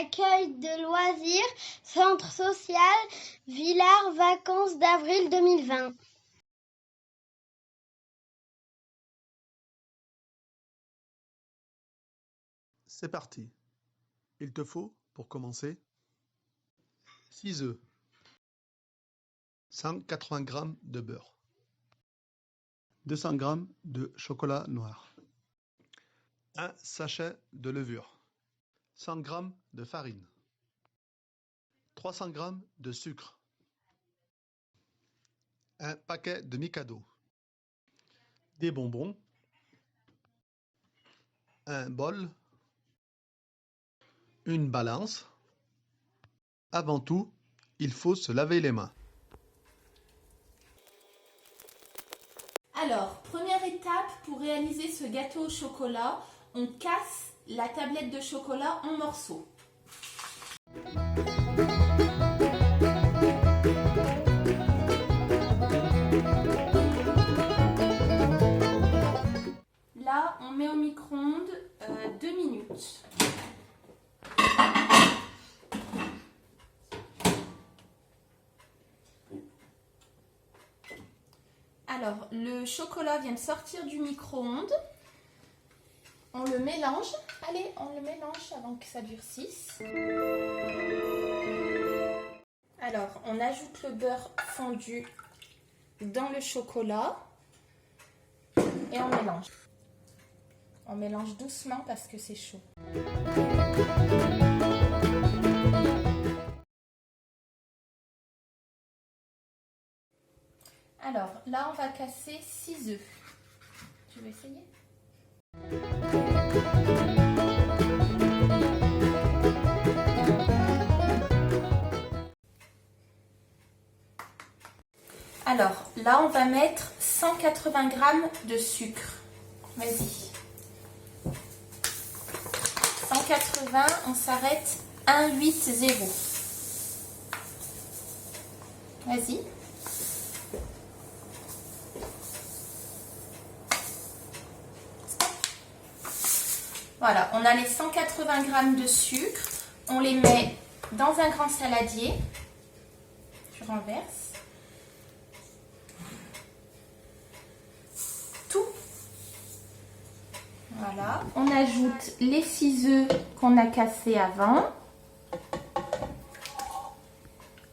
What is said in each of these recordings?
accueil de loisirs, centre social, Villars, vacances d'avril 2020. C'est parti. Il te faut, pour commencer, 6 œufs, 180 g de beurre, 200 g de chocolat noir, un sachet de levure, 100 g de farine, 300 g de sucre, un paquet de Mikado, des bonbons, un bol, une balance. Avant tout, il faut se laver les mains. Alors, première étape pour réaliser ce gâteau au chocolat, on casse la tablette de chocolat en morceaux. Là, on met au micro-ondes 2 minutes. Alors, le chocolat vient de sortir du micro-ondes. On le mélange. Allez, on le mélange avant que ça durcisse. Alors, on ajoute le beurre fondu dans le chocolat et on mélange. On mélange doucement parce que c'est chaud. Alors, là, on va casser 6 œufs. Tu veux essayer? Alors, là, on va mettre 180 g de sucre. Vas-y. 180, on s'arrête 1,80. Vas-y. Voilà, on a les 180 g de sucre. On les met dans un grand saladier. Je renverse. Tout. Voilà. On ajoute les 6 œufs qu'on a cassés avant.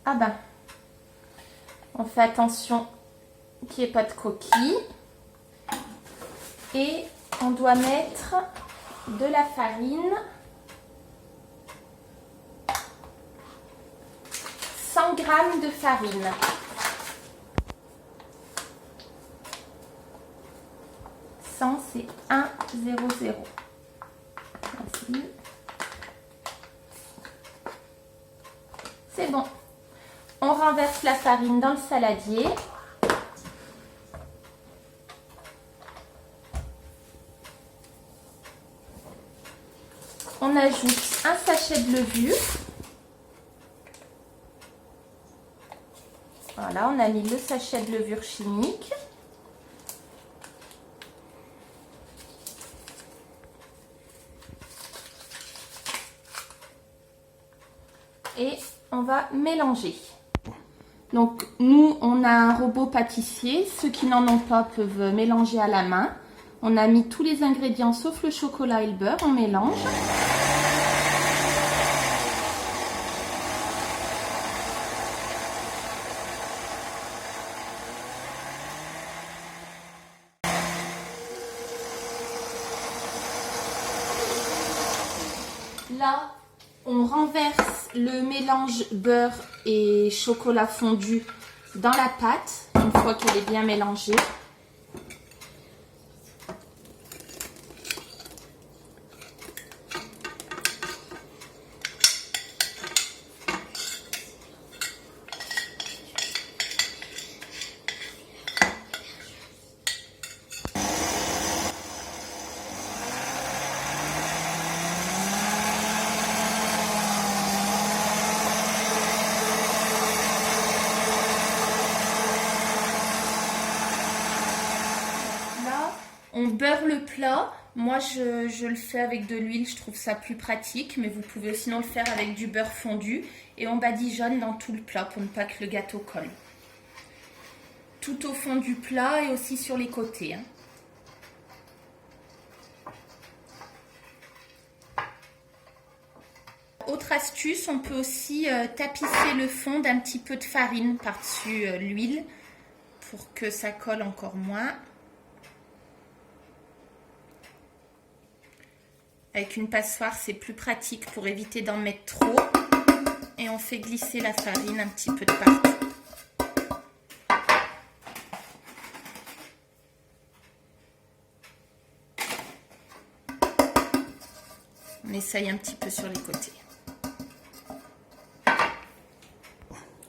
Ah ben, on fait attention qu'il n'y ait pas de coquilles. Et on doit mettre de la farine, 100 g de farine. C'est 1,00. Voici. C'est bon. On renverse la farine dans le saladier. On ajoute un sachet de levure. Voilà, on a mis le sachet de levure chimique. Et on va mélanger. Donc nous, on a un robot pâtissier. Ceux qui n'en ont pas peuvent mélanger à la main. On a mis tous les ingrédients sauf le chocolat et le beurre. On mélange. Là, on renverse le mélange beurre et chocolat fondu dans la pâte, une fois qu'elle est bien mélangée. On beurre le plat Moi, je le fais avec de l'huile, je trouve ça plus pratique, mais vous pouvez sinon le faire avec du beurre fondu et on badigeonne dans tout le plat pour ne pas que le gâteau colle. Tout au fond du plat et aussi sur les côtés. Autre astuce, on peut aussi tapisser le fond d'un petit peu de farine par-dessus l'huile pour que ça colle encore moins. Avec une passoire, c'est plus pratique pour éviter d'en mettre trop. Et on fait glisser la farine un petit peu de partout. On essaye un petit peu sur les côtés.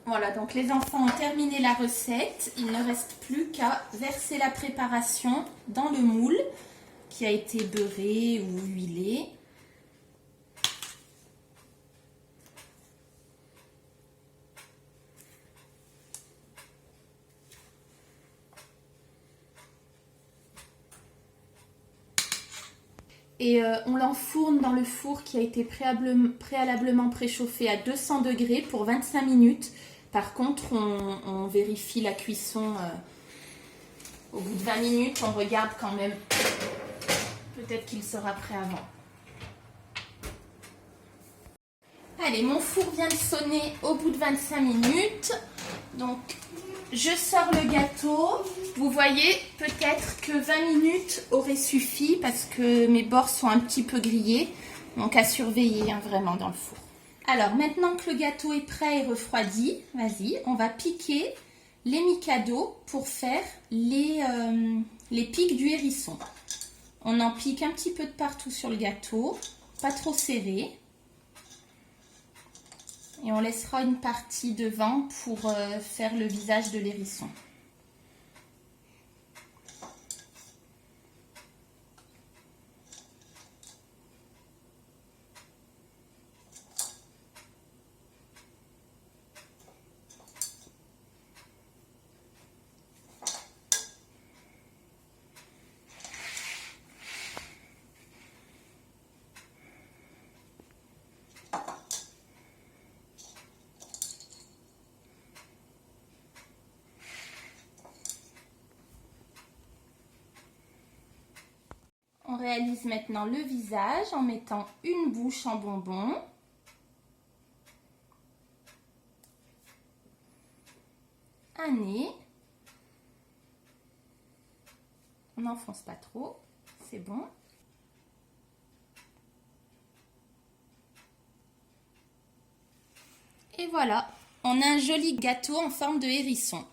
Voilà, donc les enfants ont terminé la recette. Il ne reste plus qu'à verser la préparation dans le moule qui a été beurré ou huilé. Et on l'enfourne dans le four qui a été préalablement préchauffé à 200 degrés pour 25 minutes. Par contre, on vérifie la cuisson au bout de 20 minutes. On regarde quand même. Peut-être qu'il sera prêt avant. Allez, mon four vient de sonner au bout de 25 minutes. Donc, je sors le gâteau. Vous voyez, peut-être que 20 minutes auraient suffi parce que mes bords sont un petit peu grillés. Donc, à surveiller vraiment dans le four. Alors, maintenant que le gâteau est prêt et refroidi, vas-y, on va piquer les Mikado pour faire les pics du hérisson. On en pique un petit peu de partout sur le gâteau, pas trop serré. Et on laissera une partie devant pour faire le visage de l'hérisson. On réalise maintenant le visage en mettant une bouche en bonbons. Un nez. On n'enfonce pas trop, c'est bon. Et voilà, on a un joli gâteau en forme de hérisson.